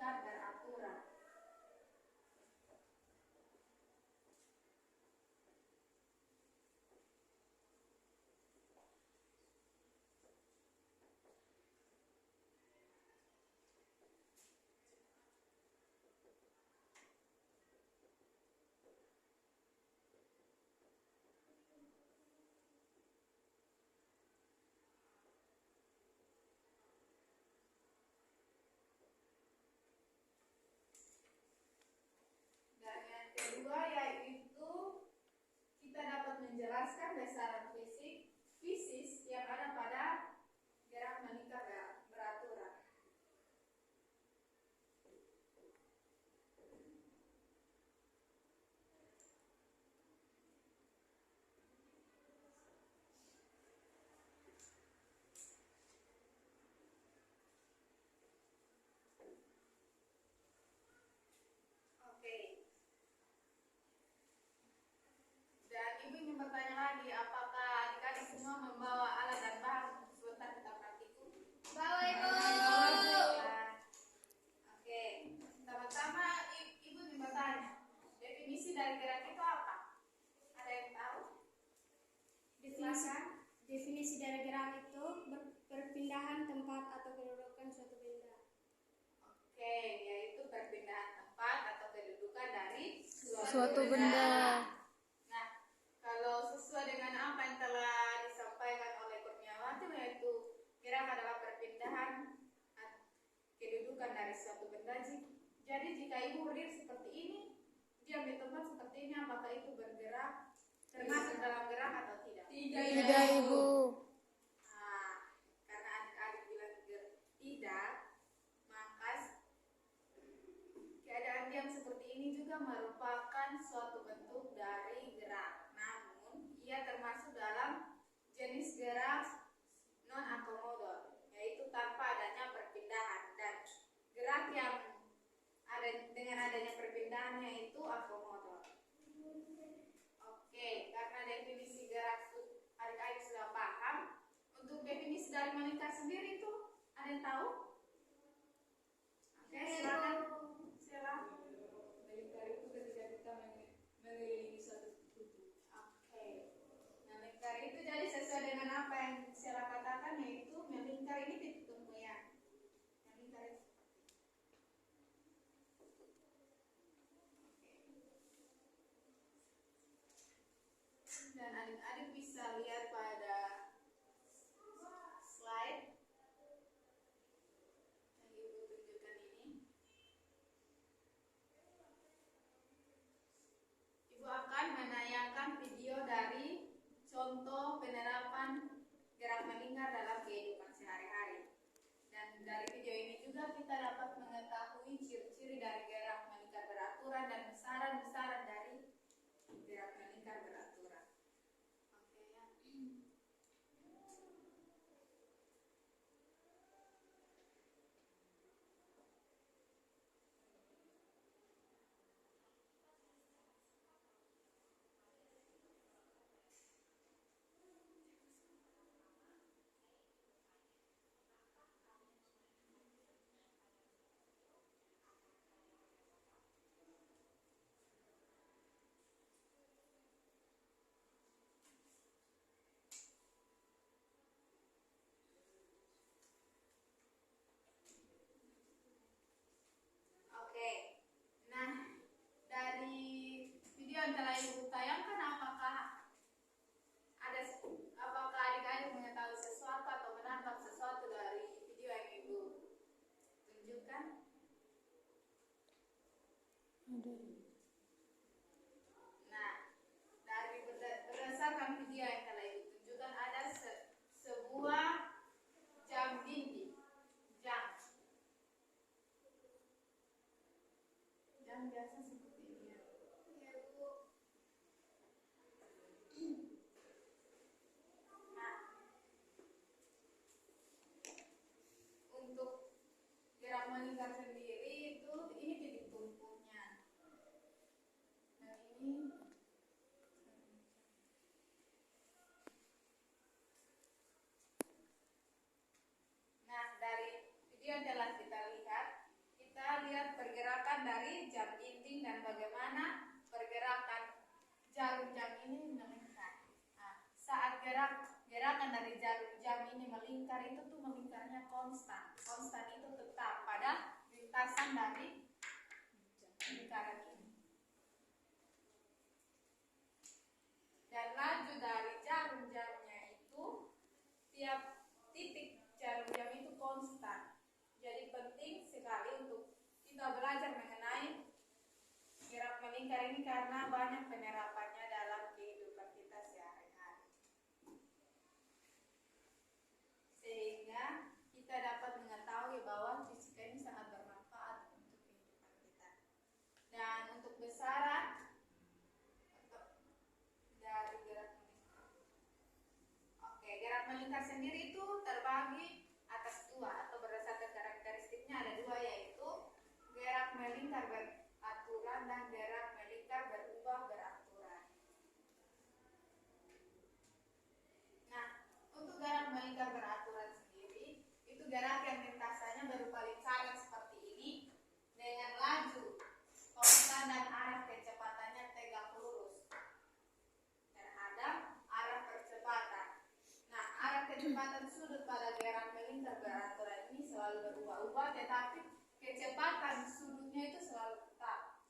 meningkat beraturan. Dan yang kedua yaitu kita dapat menjelaskan besaran fisis yang ada pada gerak meningkat beraturan. Oke. Dan ibu ingin bertanya lagi, apakah adik-adik semua membawa alat dan bahan? Sebentar kita praktikum. Bawa ibu. Oke, pertama-tama ibu ingin bertanya, definisi dari gerak itu apa? Ada yang tahu? Silakan. Definisi dari gerak itu perpindahan tempat atau kedudukan suatu benda. Oke, yaitu perpindahan tempat atau kedudukan dari Suatu benda. Nah, kalau sesuai dengan apa yang telah disampaikan oleh Kurniawati, yaitu gerak adalah perpindahan kedudukan dari suatu benda. Jadi jika ibu berdiri seperti ini, diam di tempat seperti ini, apakah itu bergerak, termasuk dalam gerak atau tidak? Tidak, Ibu. Nah, karena adik-adik bilang tidak, maka keadaan diam seperti ini juga merupakan suatu bentuk dari gerak. Namun, ia termasuk dalam jenis gerak non-akomodator, yaitu tanpa adanya perpindahan, dan gerak yang ada dengan adanya perpindahannya itu akomodator. Oke, karena definisi gerak adik-adik sudah paham. Untuk definisi dari meningkat sendiri itu ada yang tahu? Oke, silakan. Silakan. Melingkar itu ketika kita mengelilingi suatu titik. Oke. Nah, melingkar itu jadi sesuai dengan apa yang Sela katakan, yaitu melingkar ini titik temuan. Melingkar itu. Dan adik-adik bisa lihat pada slide yang ibu tunjukkan ini. Ibu akan menayangkan video dari contoh penerapan gerak melingkar dalam kehidupan sehari-hari. Dan dari video ini juga kita dapat mengetahui ciri-ciri dari gerak melingkar beraturan dan besaran-besaran dari gerak melingkar beraturan. Oke ya. Oke. Nah, dari video yang telah ibu tayangkan, apakah adik-adik mengetahui sesuatu atau menangkap sesuatu dari video yang ibu tunjukkan? Nah, dari berdasarkan video yang telah ibu tunjukkan, ada sebuah jam dinding. Jam biasa seperti ini ya. Nah, untuk gerak melingkar sendiri itu ini titik tumpunya. Dan ini nah, dari video yang telah kita lihat melingkar itu tuh melingkarnya konstan. Konstan itu tetap pada lintasan dari lingkaran ini. Dan laju dari jarum-jarumnya itu tiap titik jarum jam itu konstan. Jadi penting sekali untuk kita belajar mengenai gerak melingkar ini karena banyak penerapannya dalam kehidupan kita sehari-hari. Sehingga kita dapat mengetahui bahwa fisika ini sangat bermanfaat untuk kehidupan kita. Dan untuk besaran dari gerak melingkar. Oke, gerak melingkar sendiri itu terbagi atas dua atau berdasarkan karakteristiknya ada dua, yaitu gerak melingkar beraturan dan gerak melingkar berubah beraturan. Nah, untuk gerak melingkar beraturan sendiri itu gerak yang lintasannya berupa lingkaran seperti ini dengan laju konstan dan arah kecepatannya tegak lurus terhadap arah percepatan. Nah, arah kecepatan sudut pada gerak melingkar beraturan ini selalu berubah-ubah, tetapi kecepatan sudutnya itu selalu tetap.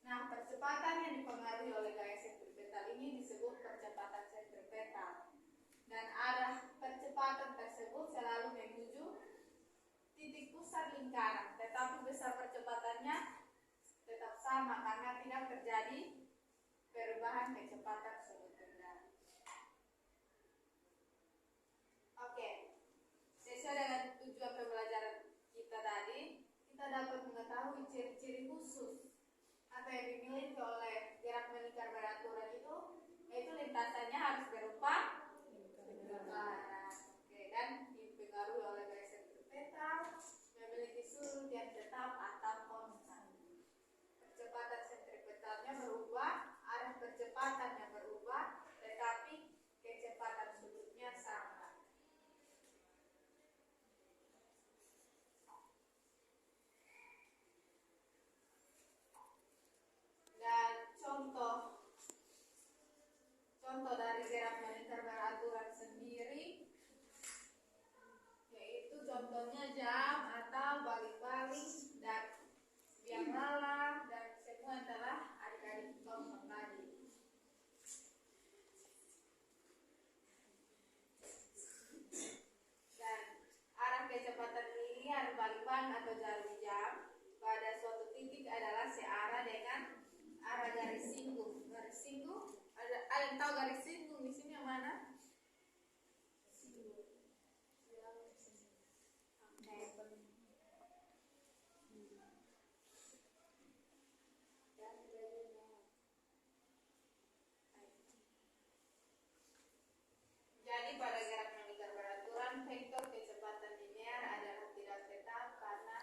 Nah, percepatan yang dipengaruhi oleh gaya sentripetal ini disebut percepatan sentripetal. Dan arah percepatan tersebut selalu menuju titik pusat lingkaran, tetapi besar percepatannya tetap sama karena tidak terjadi perubahan kecepatan sudut benda. Oke, sesuai dengan tujuan pembelajaran kita tadi, kita dapat mengetahui ciri-ciri khusus atau yang dimiliki oleh gerak melingkar beraturan itu, yaitu lintasannya harus berupa lingkaran. Oke, dan dipengaruhi oleh gaya sentripetal, memiliki sudut yang tetap atau konstan. Percepatan sentripetalnya berubah, arah percepatannya berubah, tetapi kecepatan sudutnya sama. Dan contoh dari gerak melingkar beraturan sendiri, yaitu contohnya jam atau baling-baling dan biang lala, dan semua telah adik-adik contoh tadi. Dan arah kecepatan linier baling-baling atau jarum jam pada suatu titik adalah searah dengan arah garis singgung. Garis singgung, ada yang tahu garis singgung di sini yang mana? Jadi pada gerak melingkar beraturan, vektor kecepatan linear adalah tidak tetap karena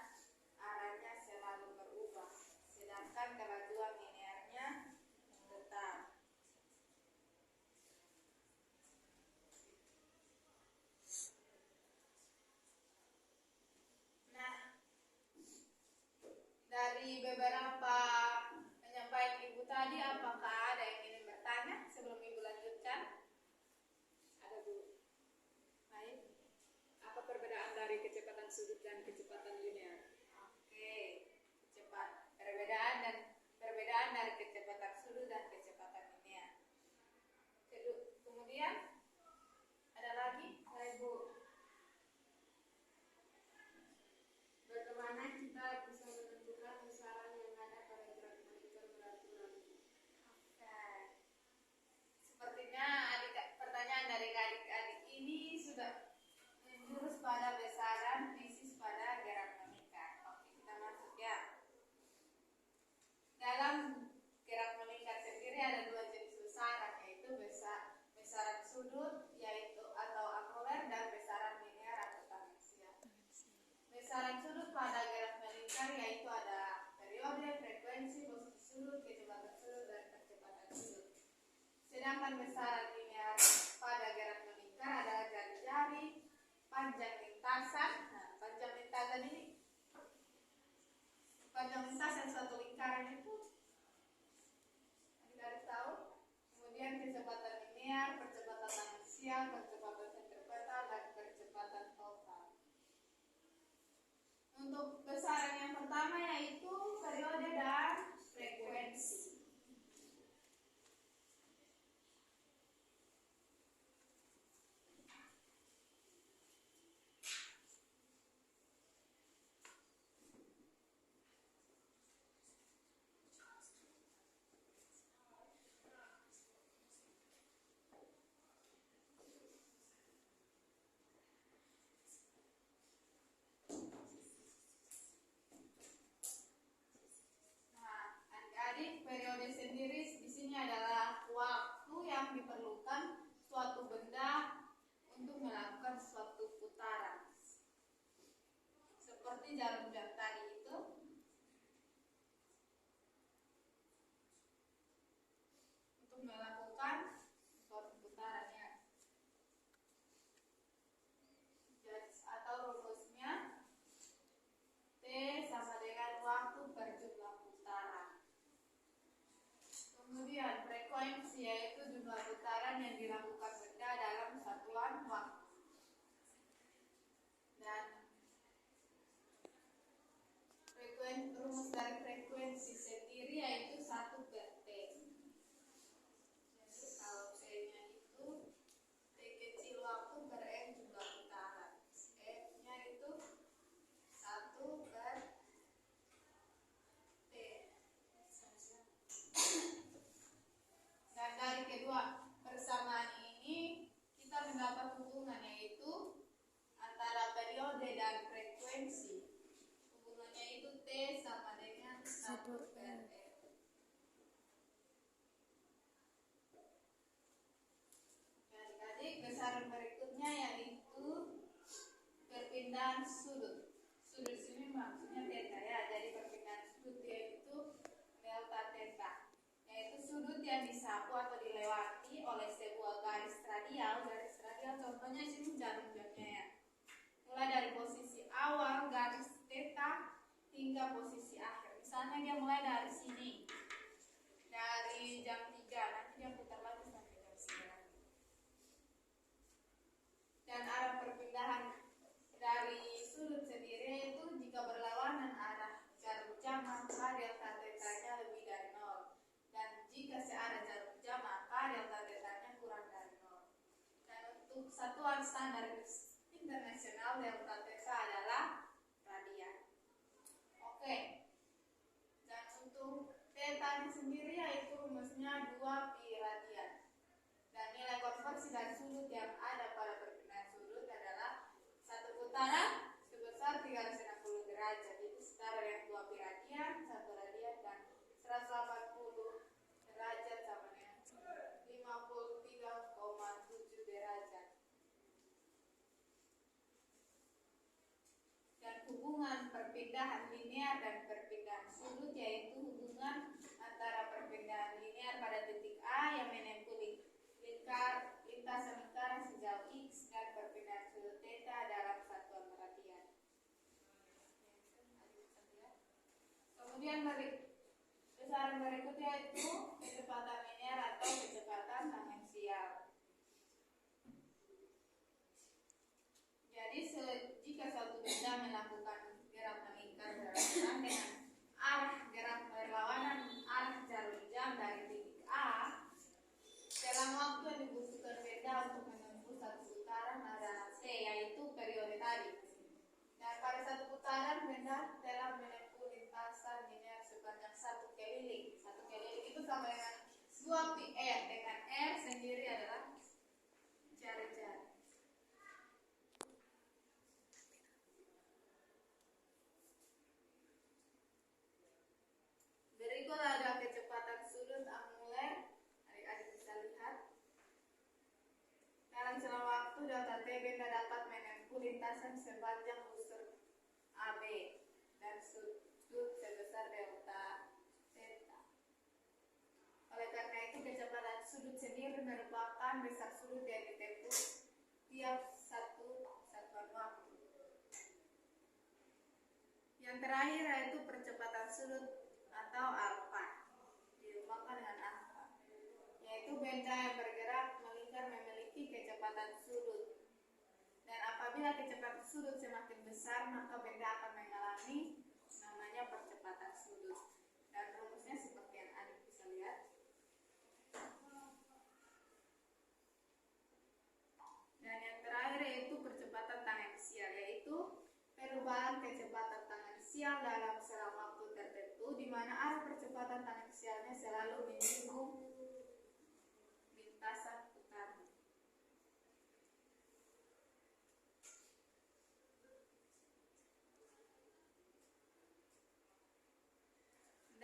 arahnya selalu berubah, sedangkan kelajuan linearnya tetap. Nah, dari beberapa penyampaian Ibu tadi, apakah ada yang ingin bertanya sebelum Ibu lanjutkan? Ada Bu. Baik. Apa perbedaan dari kecepatan sudut dan kecepatan linear? Oke, perbedaan dari kecepatan sudut dan kecepatan linear. Kemudian ada lagi, Ibu. Bagaimana kita bisa menentukan besaran yang ada Untuk besaran yang pertama yaitu periode dan frekuensi. Adik-adik, periode sendiri di sini adalah waktu yang diperlukan suatu benda untuk melakukan suatu putaran. Seperti jarum jam tadi itu, untuk melakukan suatu putaran ya. Jadi, atau rumusnya T sama dengan waktu per jumlah putaran. Kemudian frekuensi yaitu jumlah putaran yang dilakukan benda dalam satuan waktu. Dan rumus dari frekuensi sendiri yaitu 1 per T. Jadi kalau T-nya itu T kecil waktu per M jumlah putaran. M-nya itu 1 per T. Dan dari kedua persamaan ini kita mendapat hubungan yaitu antara periode dan frekuensi. Hubungannya itu T sama dengan 1 per M. Adik-adik, besaran berikutnya yaitu perpindahan sudut. Sudut sini maksudnya theta ya. Jadi perpindahan sudut yaitu delta theta. Yaitu sudut yang disapu atau dilewati oleh sebuah garis radial. Garis radial contohnya sini jarum jamnya ya. Mulai dari posisi awal garis theta hingga posisi akhir. Misalnya dia mulai dari sini, dari jam 3, nanti dia putar lagi sampai jam 9. Dan arah perpindahan dari sudut sendiri itu jika berlawanan arah jarum jam maka delta theta-nya lebih dari 0. Dan jika searah jarum jam maka delta theta-nya kurang dari 0. Dan untuk satuan standar internasional delta theta adalah radian. Oke. Dan untuk theta-nya sendiri yaitu rumusnya 2 pi radian. Dan nilai konversi dari sudut yang ada pada perpindahan sudut adalah satu putaran sebesar 360 derajat. Itu setara dengan 2 pi radian, 1 radian dan 180 derajat sama dengan 53,7 derajat. Dan hubungan perpindahan linear dan perpindahan sudut yaitu hubungan antara perpindahan linear pada titik A yang menempuh lintasan lingkaran sejauh X dan perpindahan sudut theta dalam satuan radian. Kemudian besaran berikutnya itu kecepatan linear atau kecepatan tangensial. Jadi jika suatu benda melakukan gerak melingkar berlawanan dengan arah gerak berlawanan arah jarum jam dari titik A, dalam waktu yang dibutuhkan benda untuk menempuh satu putaran adalah T, yaitu periode tadi. Dan pada satu putaran benda telah menempuh lintasan linear sepanjang 1 keliling. 1 keliling itu sama dengan 2 pi R, dengan R sendiri adalah jari-jari. Berikut ada kecepatan sudut anguler. Adik-adik bisa lihat. Dalam selang waktu delta T benda dapat menempuh lintasan sepanjang busur AB dan sudut sebesar delta theta. Oleh karena itu kecepatan sudut sendiri merupakan besar sudut yang ditempuh tiap satuan waktu. Yang terakhir yaitu percepatan sudut atau alfa, dirupakan dengan alfa, yaitu benda yang bergerak melingkar memiliki kecepatan sudut. Dan apa apabila kecepatan sudut semakin besar, maka benda akan mengalami namanya percepatan sudut. Dan rumusnya seperti yang Adik bisa lihat. Dan yang terakhir yaitu percepatan tangensial, yaitu perubahan kecepatan tangensial dalam selang waktu tertentu di mana arah percepatan tangensialnya selalu menyinggung lintasan putarnya.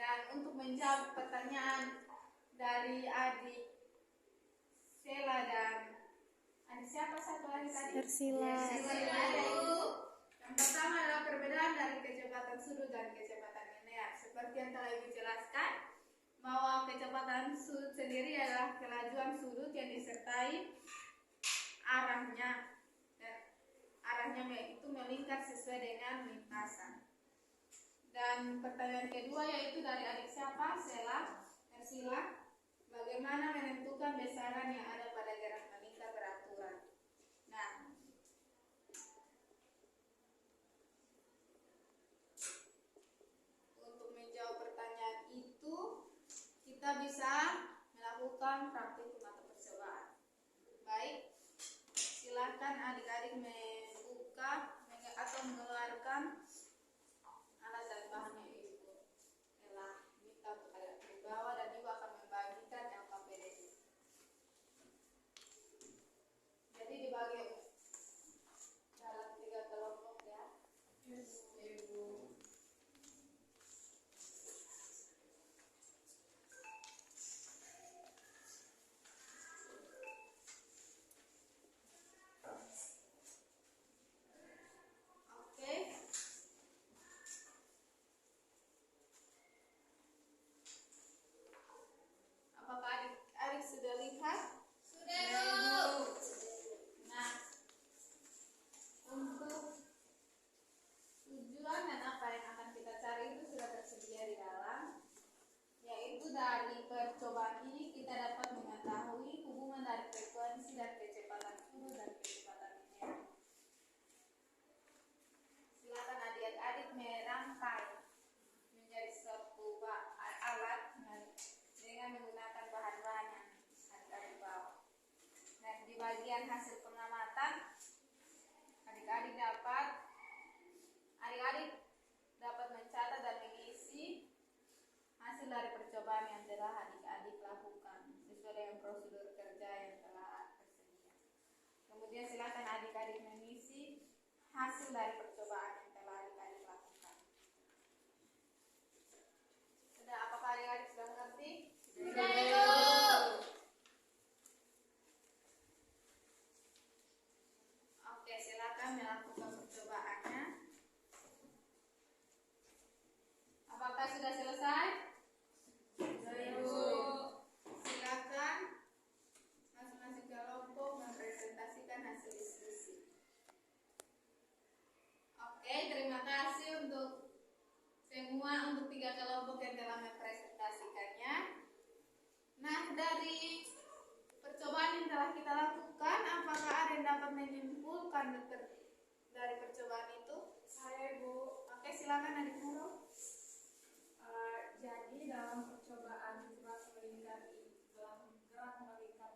Dan untuk menjawab pertanyaan dari adik Sela dan adik siapa satu lagi tadi? Tersila. Yaitu yang pertama adalah perbedaan dari kecepatan sudut dan kecepatan linear. Seperti yang telah Ibu jelaskan, bahwa kecepatan sudut sendiri adalah kelajuan sudut yang disertai arahnya, dan arahnya itu melingkar sesuai dengan lintasan. Dan pertanyaan kedua yaitu dari adik siapa? Tersila. Bagaimana menentukan besaran yang ada pada gerak melingkar beraturan? Nah, untuk menjawab pertanyaan itu, kita bisa melakukan praktikum atau percobaan. Baik, silakan adik-adik membuka atau mengeluarkan alat dan bahan yang Ibu telah minta kepada di bawah, dan Ibu akan membagikan LKPD. Jadi dibagi dalam 3 kelompok ya. Ibu. Oke. Apakah adik-adik sudah lihat? Sudah. Nah, untuk tujuan dan apa yang akan kita cari itu sudah tersedia di dalam, yaitu dari percobaan ini kita dapat mengetahui hubungan dari frekuensi dan kecepatan sudut dan kecepatan linear. Silakan adik-adik merangkai menjadi suatu alat dengan menggunakan bahan-bahan yang ada di bawah. Dan di bagian hasil pengamatan, adik-adik dapat mencatat dan mengisi hasil dari percobaan yang telah adik-adik lakukan sesuai dengan prosedur kerja yang telah tersedia. Kemudian silakan adik-adik mengisi hasil dari percobaan yang telah adik-adik lakukan. Sudah, apakah adik-adik sudah mengerti? Sudah, Ibu. Oke, silakan melakukan percobaannya. Apakah sudah selesai? Sudah, Ibu. Silakan masing-masing kelompok mempresentasikan hasil diskusi. Oke, terima kasih untuk semua, untuk 3 kelompok yang telah mempresentasikannya. Nah, dari percobaan yang telah kita lakukan, apakah ada yang dapat menyimpulkan dari percobaan itu? Saya, Ibu. Oke, silakan adik Nurul. Jadi dalam percobaan gerak melingkar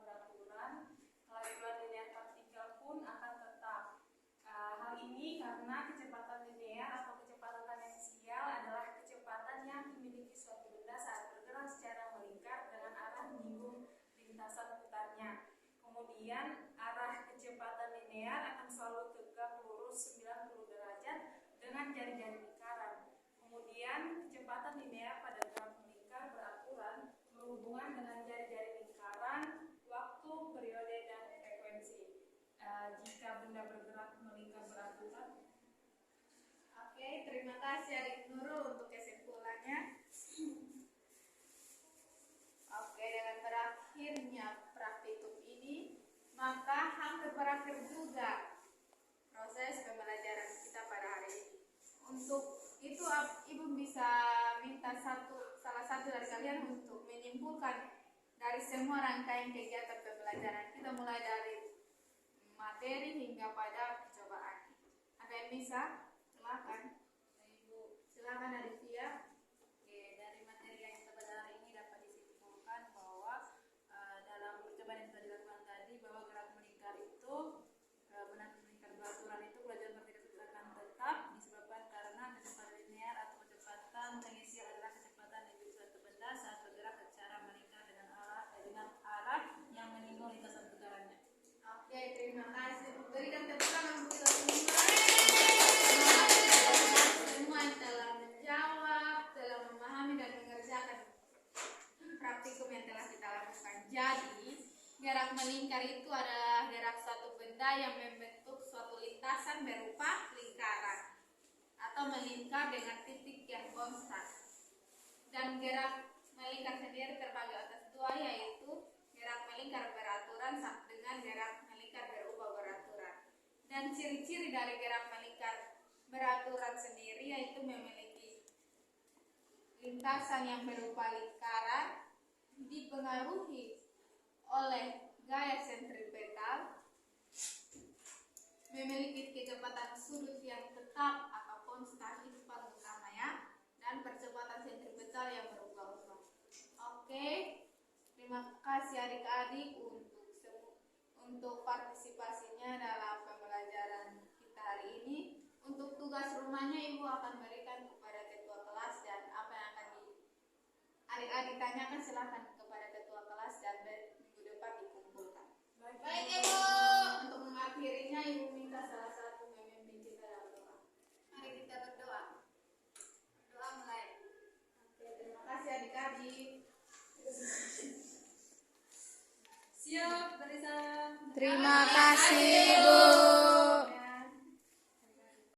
beraturan, kelajuan linear partikel pun akan tetap. Hal ini karena kecepatan linear atau kecepatan tangensial adalah kecepatan yang dimiliki suatu benda saat bergerak secara melingkar dengan arah menyinggung lintasan putarnya. Kemudian arah kecepatan linear akan selalu tegak lurus 90 derajat dengan jari-jari lingkaran. Kemudian kecepatan linear pada gerak melingkar beraturan berhubungan dengan jari-jari lingkaran, waktu, periode, dan frekuensi. Jika benda bergerak melingkar beraturan. Oke, terima kasih adik Nurul untuk kesimpulannya. Oke, dengan berakhirnya praktikum ini, maka hampir berakhir juga proses pembelajaran kita pada hari ini. Untuk itu Ibu bisa minta salah satu dari kalian untuk menyimpulkan dari semua rangkaian kegiatan pembelajaran kita, mulai dari materi hingga pada percobaan. Femisa, silakan. Ibu, Silakan Aditya. oke, dari materi yang kita pada hari ini dapat disimpulkan bahwa dalam percobaan yang sudah dilakukan tadi bahwa gerak melingkar itu benar melingkar beraturan itu pelajaran bergerak itu akan tetap disebabkan karena kecepatan linear atau kecepatan tendensial adalah kecepatan dari suatu benda saat bergerak secara melingkar dengan arah yang menyinggung lintasan putarannya. Oke, terima kasih. Berikan tepuk tangan untuk kita semua. Semua yang telah menjawab, telah memahami dan mengerjakan praktikum yang telah kita lakukan. Jadi, gerak melingkar itu adalah gerak suatu benda yang membentuk suatu lintasan berupa lingkaran atau melingkar dengan titik yang konstan. Dan gerak melingkar sendiri terbagi atas dua, yaitu gerak melingkar beraturan dengan gerak melingkar berubah beraturan. Dan ciri-ciri dari gerak melingkar beraturan sendiri yaitu memiliki lintasan yang berupa lingkaran, dipengaruhi oleh gaya sentripetal, memiliki kecepatan sudut yang tetap atau konstan, itu paling utama ya, dan percepatan sentripetal yang berubah-ubah. Oke, terima kasih adik-adik untuk partisipasinya dalam pembelajaran kita hari ini. Untuk tugas rumahnya Ibu akan berikan kepada ketua kelas, dan apa yang akan adik-adik tanyakan silakan